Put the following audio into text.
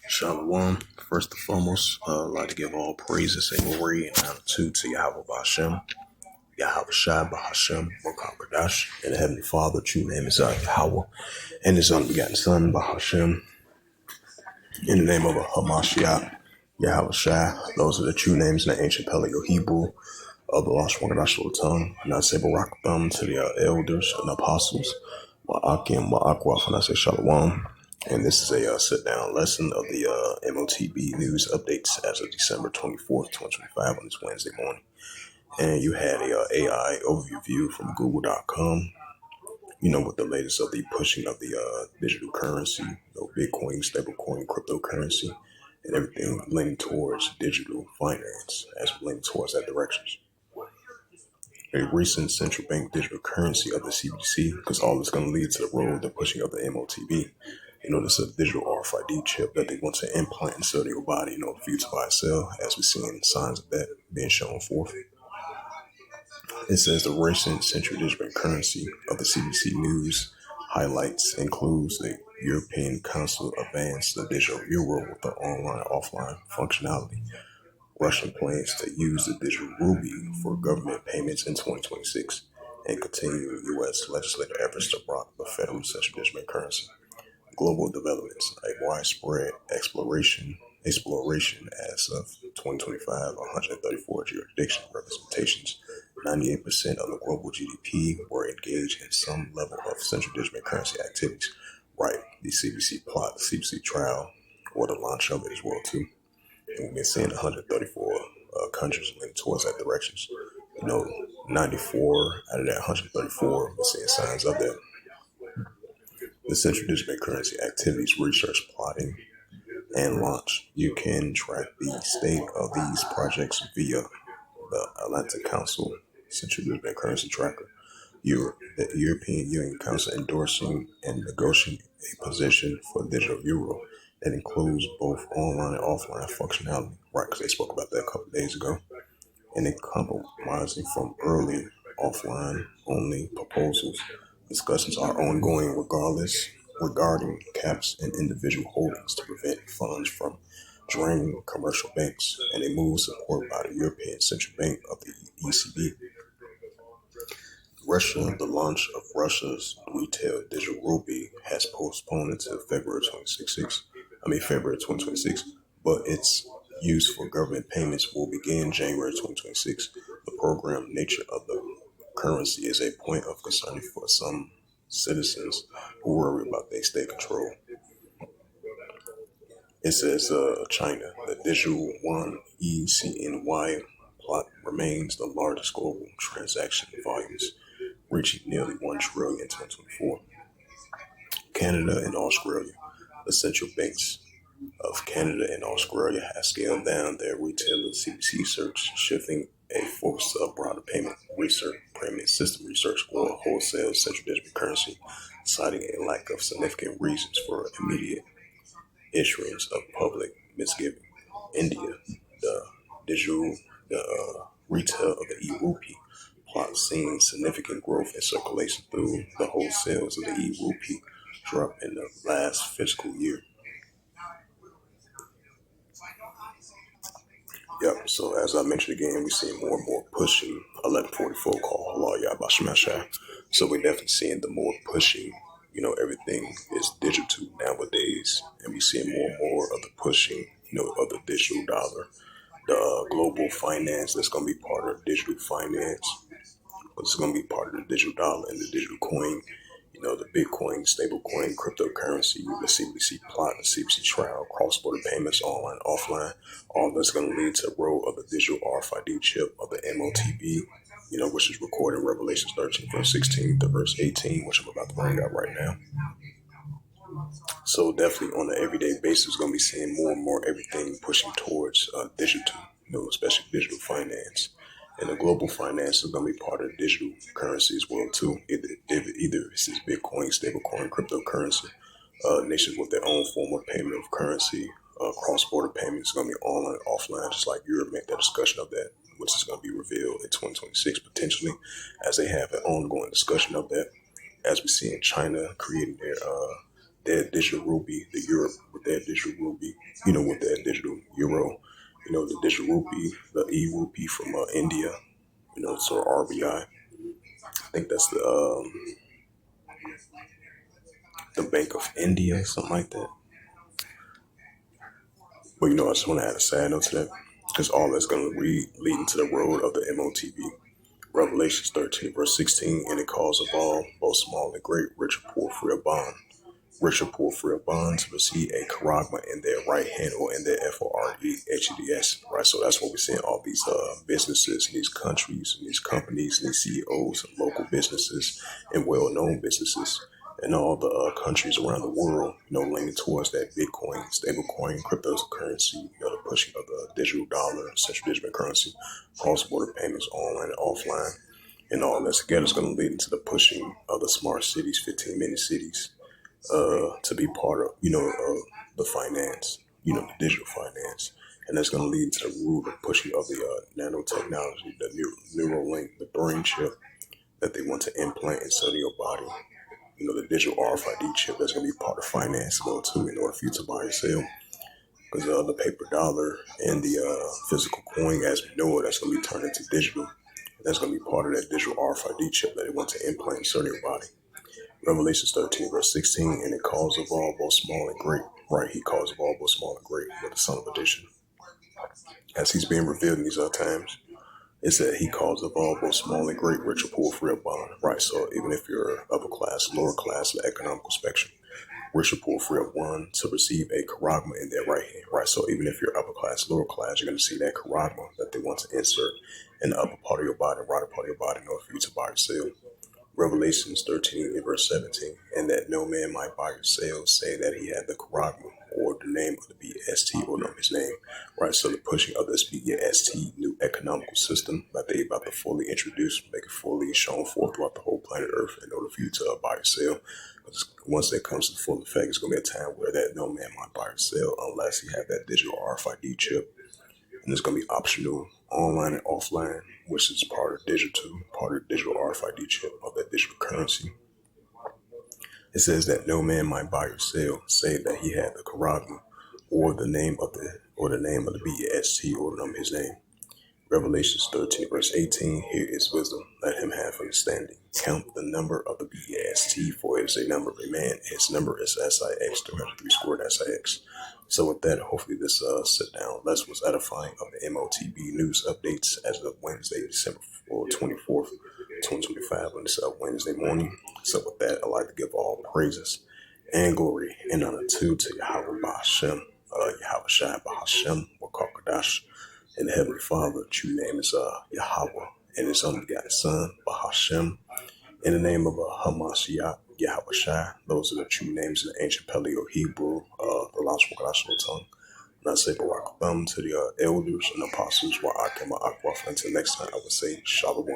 Shalom. First and foremost, I'd like to give all praises and glory and honor to Yahweh Ba'Shem, Yahweh Shai Ba'Hashem, Mokabadash, and the Heavenly Father, true name is Yahweh, and His unbegotten Son, Ba'Hashem, in the name of Hamashiach, Yahweh Shai. Those are the true names in the ancient Paleo Hebrew of the Lost Wangadash tongue. And I say Barak Thumb to the elders and apostles, Ma'akim, Ma'akwaf, and I say Shalom. And this is a sit-down lesson of the M.O.T.B news updates as of December 24th, 2025 on this Wednesday morning. And you had a AI overview view from Google.com, with the latest of the pushing of the digital currency, Bitcoin, stablecoin, cryptocurrency, and everything leaning towards digital finance as we lean towards that direction. A recent central bank digital currency of the CBDC, because all is going to lead to the road, the pushing of the M.O.T.B. This is a digital RFID chip that they want to implant inside your body, for you to buy and sell, as we're seeing signs of that being shown forth. It says the recent central digital currency of the CBDC news highlights includes the European Council advanced the digital euro with the online-offline functionality. Russian plans to use the digital ruby for government payments in 2026 and continue U.S. legislative efforts to block the federal central digital currency. Global developments, a widespread exploration as of 2025, 134 jurisdiction representations, 98% of the global GDP were engaged in some level of central digital currency activities. Right, the CBC plot, the CBC trial, or the launch of it as well too. And we've been seeing 134 countries leaning towards that direction. 94 out of that 134, we're seeing signs of that. The Central Digital Currency Activities Research Plotting and Launch. You can track the state of these projects via the Atlantic Council Central Digital Currency Tracker. The European Union Council endorsing and negotiating a position for digital euro that includes both online and offline functionality, right? Because they spoke about that a couple of days ago. And they compromising from early offline only proposals. Discussions are ongoing regarding caps and individual holdings to prevent funds from draining commercial banks, and a move supported by the European Central Bank of the ECB. Russia, the launch of Russia's retail digital ruby has postponed until February 2026, but its use for government payments will begin January 2026. The program nature of the currency is a point of concern for some citizens who worry about their state control. It says China, the digital yuan ECNY plot remains the largest global transaction volumes, reaching nearly 1 trillion in 2024. Canada and Australia. The central banks of Canada and Australia have scaled down their retailer CBC search, shifting a focus to broader payment system research or wholesale central digital currency, citing a lack of significant reasons for immediate issuance of public misgiving. India, the retail of the e-rupee plot seeing significant growth in circulation through the wholesales of the e-rupee drop in the last fiscal year. Yep, so as I mentioned again, we see more and more pushing 1144 call Allah Yahba Shemashah. So we're definitely seeing the more pushing, everything is digital nowadays, and we're seeing more and more of the pushing, of the digital dollar, the global finance that's going to be part of digital finance, but it's going to be part of the digital dollar and the digital coin, the Bitcoin, stablecoin, cryptocurrency, the CBDC plot, the CBDC trial, cross-border payments, online, offline. All that's going to lead to the role of the digital RFID chip of the M.O.T.B, which is recorded in Revelation 13, verse 16 to verse 18, which I'm about to bring up right now. So definitely on an everyday basis, going to be seeing more and more everything pushing towards digital, especially digital finance. And the global finance is going to be part of digital currency as well too. Either it's this Bitcoin, stablecoin, cryptocurrency. Nations with their own form of payment of currency, cross-border payments is going to be online and offline, just like Europe made that discussion of that, which is going to be revealed in 2026 potentially, as they have an ongoing discussion of that. As we see in China creating their their digital rupee, the Europe with their digital rupee, with their digital euro, the digital rupee, the e-rupee from India, so RBI. I think that's the Bank of India, something like that. But I just want to add a side note to that because all that's going to lead into the road of the M.O.T.B. Revelations 13, verse 16, and it calls of all, both small and great, rich or poor, free or bond. Rich or poor, free or bond to receive a charagma in their right hand or in their FOREHEDS, right? So that's what we're seeing all these businesses, these countries, and these companies, and these CEOs, and local businesses, and well-known businesses, and all the countries around the world, leaning towards that Bitcoin, stablecoin, cryptocurrency, the pushing of the digital dollar, central digital currency, cross-border payments, online and offline, and all that together is going to lead into the pushing of the smart cities, 15-minute cities, to be part of, the finance, the digital finance. And that's going to lead to the root of pushing of the nanotechnology, the Neuralink, the brain chip that they want to implant inside of your body. The digital RFID chip that's going to be part of finance too, in order for you to buy and sell. Because the paper dollar and the physical coin, as we know it, that's going to be turned into digital. And that's going to be part of that digital RFID chip that they want to implant inside your body. Revelations 13, verse 16, and it calls of all, both small and great. Right, he calls of all, both small and great, with the son of addition. As he's being revealed in these times, it said he calls of all, both small and great, rich or poor, free or bond. Right, so even if you're upper class, lower class, the economical spectrum, rich or poor, free or bond, to receive a charagma in their right hand. Right, so even if you're upper class, lower class, you're going to see that charagma that they want to insert in the upper part of your body, right part of your body, in order for you to buy or sell. Revelations 13 and verse 17, and that no man might buy or sell, say that he had the charagma or the name of the BST or know his name, right? So the pushing of this BST new economical system that they about to fully introduce, make it fully shown forth throughout the whole planet Earth in order for you to buy or sell. Because once that comes to full effect, it's going to be a time where that no man might buy or sell unless he have that digital RFID chip, and it's going to be optional online and offline, which is part of the digital RFID chip of that digital currency. It says that no man might buy or sell, save that he had the charagma or the name of the BST or the number of his name. Revelations 13, verse 18, here is wisdom. Let him have understanding. Count the number of the BST, for it is a number of a man. His number is SIX, 303 squared SIX. So with that, hopefully this sit down less was edifying of the M.O.T.B news updates as of Wednesday, December 24th, 2025, on this Wednesday morning. So with that, I'd like to give all praises and glory and honor to Yahweh Bahashem, Yahweh Shai Bahashem, Wakakadash, and the Heavenly Father. True name is Yahweh, and His unbegotten Son, Bahashem, in the name of Hamashiach, Yahweh Shai. Those are the true names in the ancient Paleo Hebrew, the lost Wakadash tongue. And I say Barak Thumb to the elders and apostles, Wa'akim Ma'akwaf. Until next time, I would say Shalom.